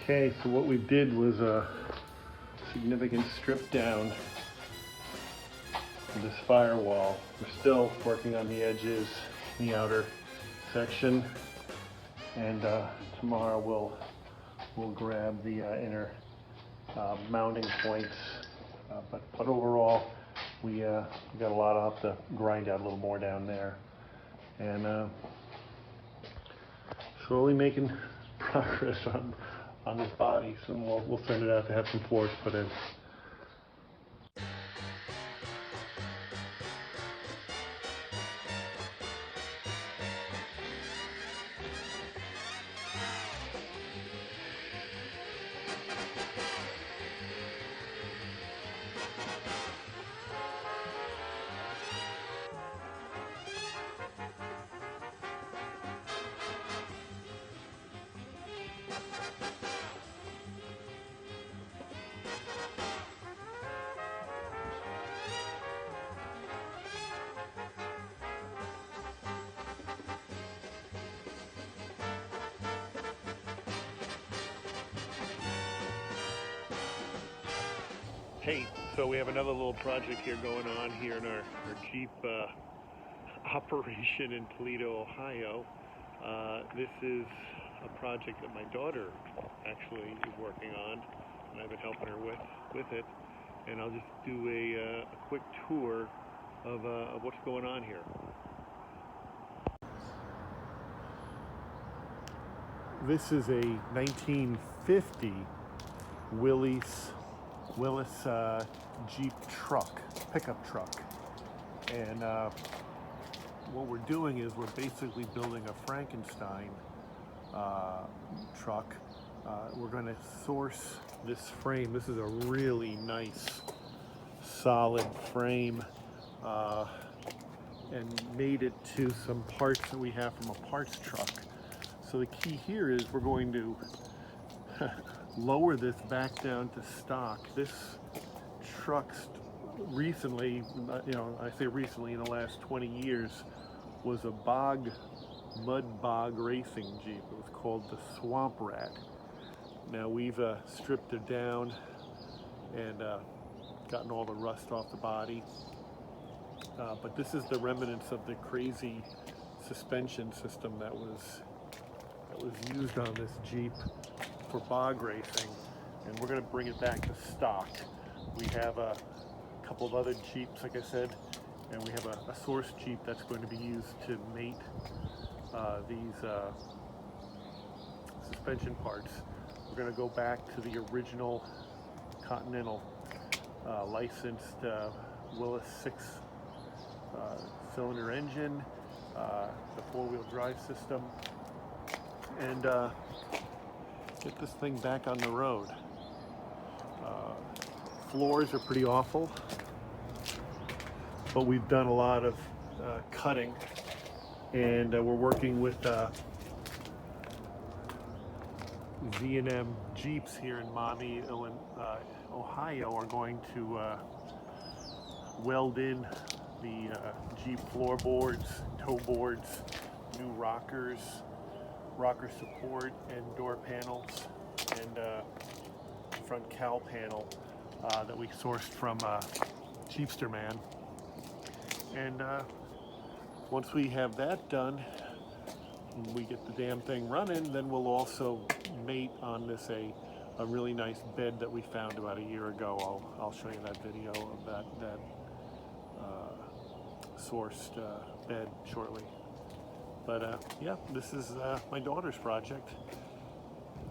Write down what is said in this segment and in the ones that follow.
Okay, so what we did was a significant strip down of this firewall. We're still working on the edges, the outer section, and tomorrow we'll grab the inner mounting points. But overall, we got a lot. I'll have to grind out a little more down there, and slowly making progress on this body. So we'll send it out to have some floors put in. Hey, so we have another little project here going on here in our Jeep operation in Toledo, Ohio. This is a project that my daughter actually is working on, and I've been helping her with it. And I'll just do a quick tour of what's going on here. This is a 1950 Willys Jeep truck, pickup truck, and what we're doing is we're basically building a Frankenstein truck. We're going to source this frame. This is a really nice solid frame, and made it to some parts that we have from a parts truck. So the key here is we're going to lower this back down to stock. This truck's recently, I say recently, in the last 20 years, was a mud bog racing Jeep. It was called the Swamp Rat. Now we've stripped it down and gotten all the rust off the body. But this is the remnants of the crazy suspension system that was used on this Jeep for bog racing, and we're going to bring it back to stock. We have a couple of other Jeeps, like I said, and we have a source Jeep that's going to be used to mate these suspension parts. We're going to go back to the original Continental licensed Willys 6-cylinder engine, the four-wheel drive system, and get this thing back on the road. Floors are pretty awful, but we've done a lot of cutting, and we're working with Z&M Jeeps here in Maumee, Ohio, are going to weld in the Jeep floorboards, toe boards, new rocker support, and door panels, and front cowl panel that we sourced from Jeepster Man. And once we have that done, we get the damn thing running, then we'll also mate on this a really nice bed that we found about a year ago. I'll show you that video of that sourced bed shortly. But yeah, this is my daughter's project.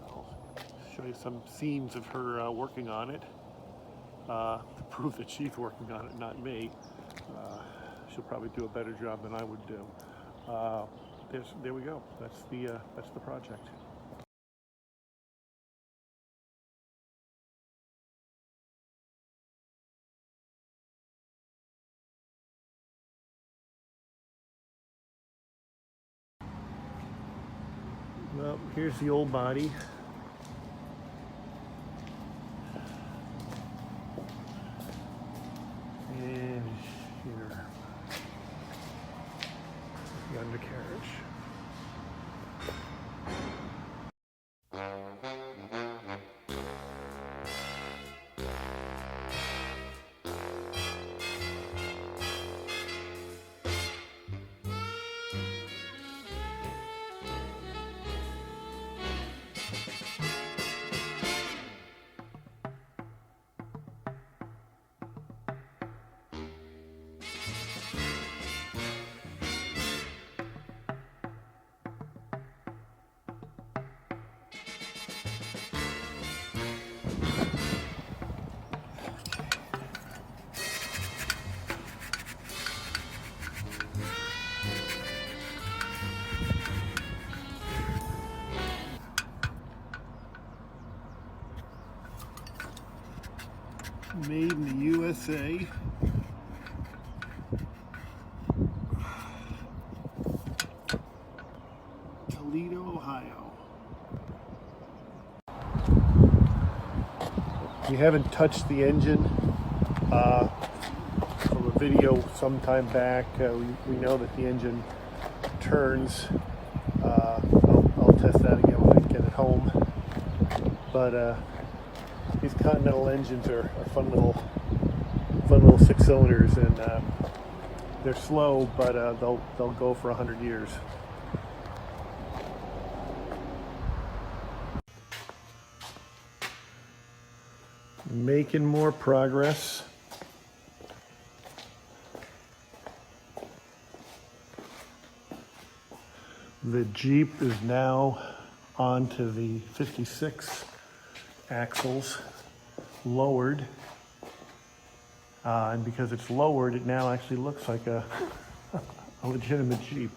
I'll show you some scenes of her working on it. to prove that she's working on it, not me. She'll probably do a better job than I would do. There we go. That's the project. Well, here's the old body. And here, the undercarriage. Made in the USA. Toledo, Ohio. We haven't touched the engine. From a video sometime back, we know that the engine turns. I'll test that again when I get it home. But these Continental engines are fun little 6-cylinders, and they're slow, but they'll go for 100 years. Making more progress. The Jeep is now onto the 56 axles, lowered, and because it's lowered, it now actually looks like a legitimate Jeep.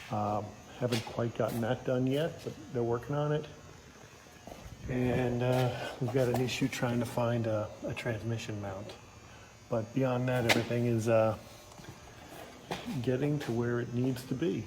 Haven't quite gotten that done yet, but they're working on it. And we've got an issue trying to find a transmission mount. But beyond that, everything is getting to where it needs to be.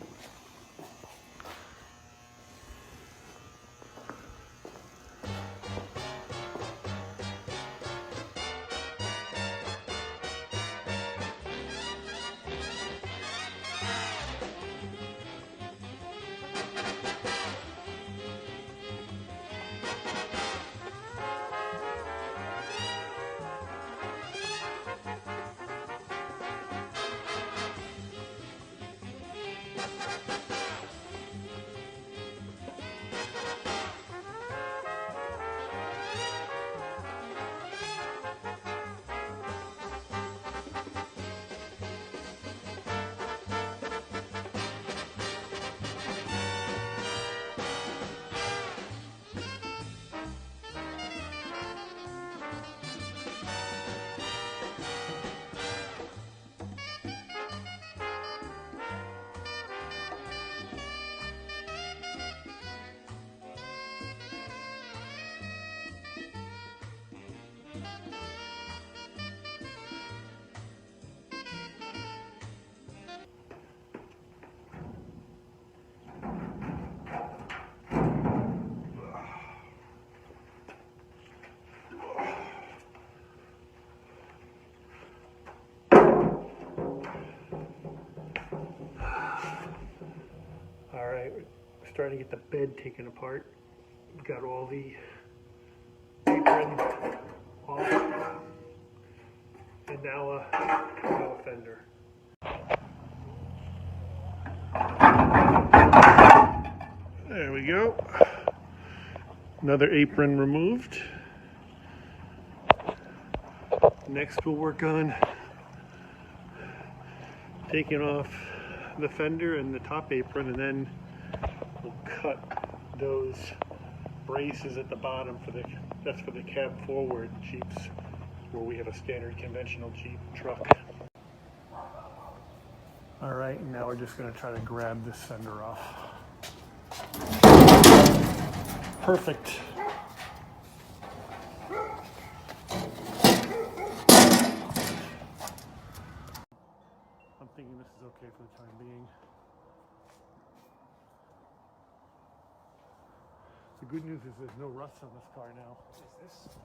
We're starting to get the bed taken apart. We've got all the apron off, and now a fender. There we go. Another apron removed. Next we'll work on taking off the fender and the top apron, and then we'll cut those braces at the bottom that's for the cab forward Jeep's where we have a standard conventional Jeep truck. All right, now we're just going to try to grab this fender off. Perfect. I'm thinking this is okay for the time being. The good news is there's no rust on this car now. Is this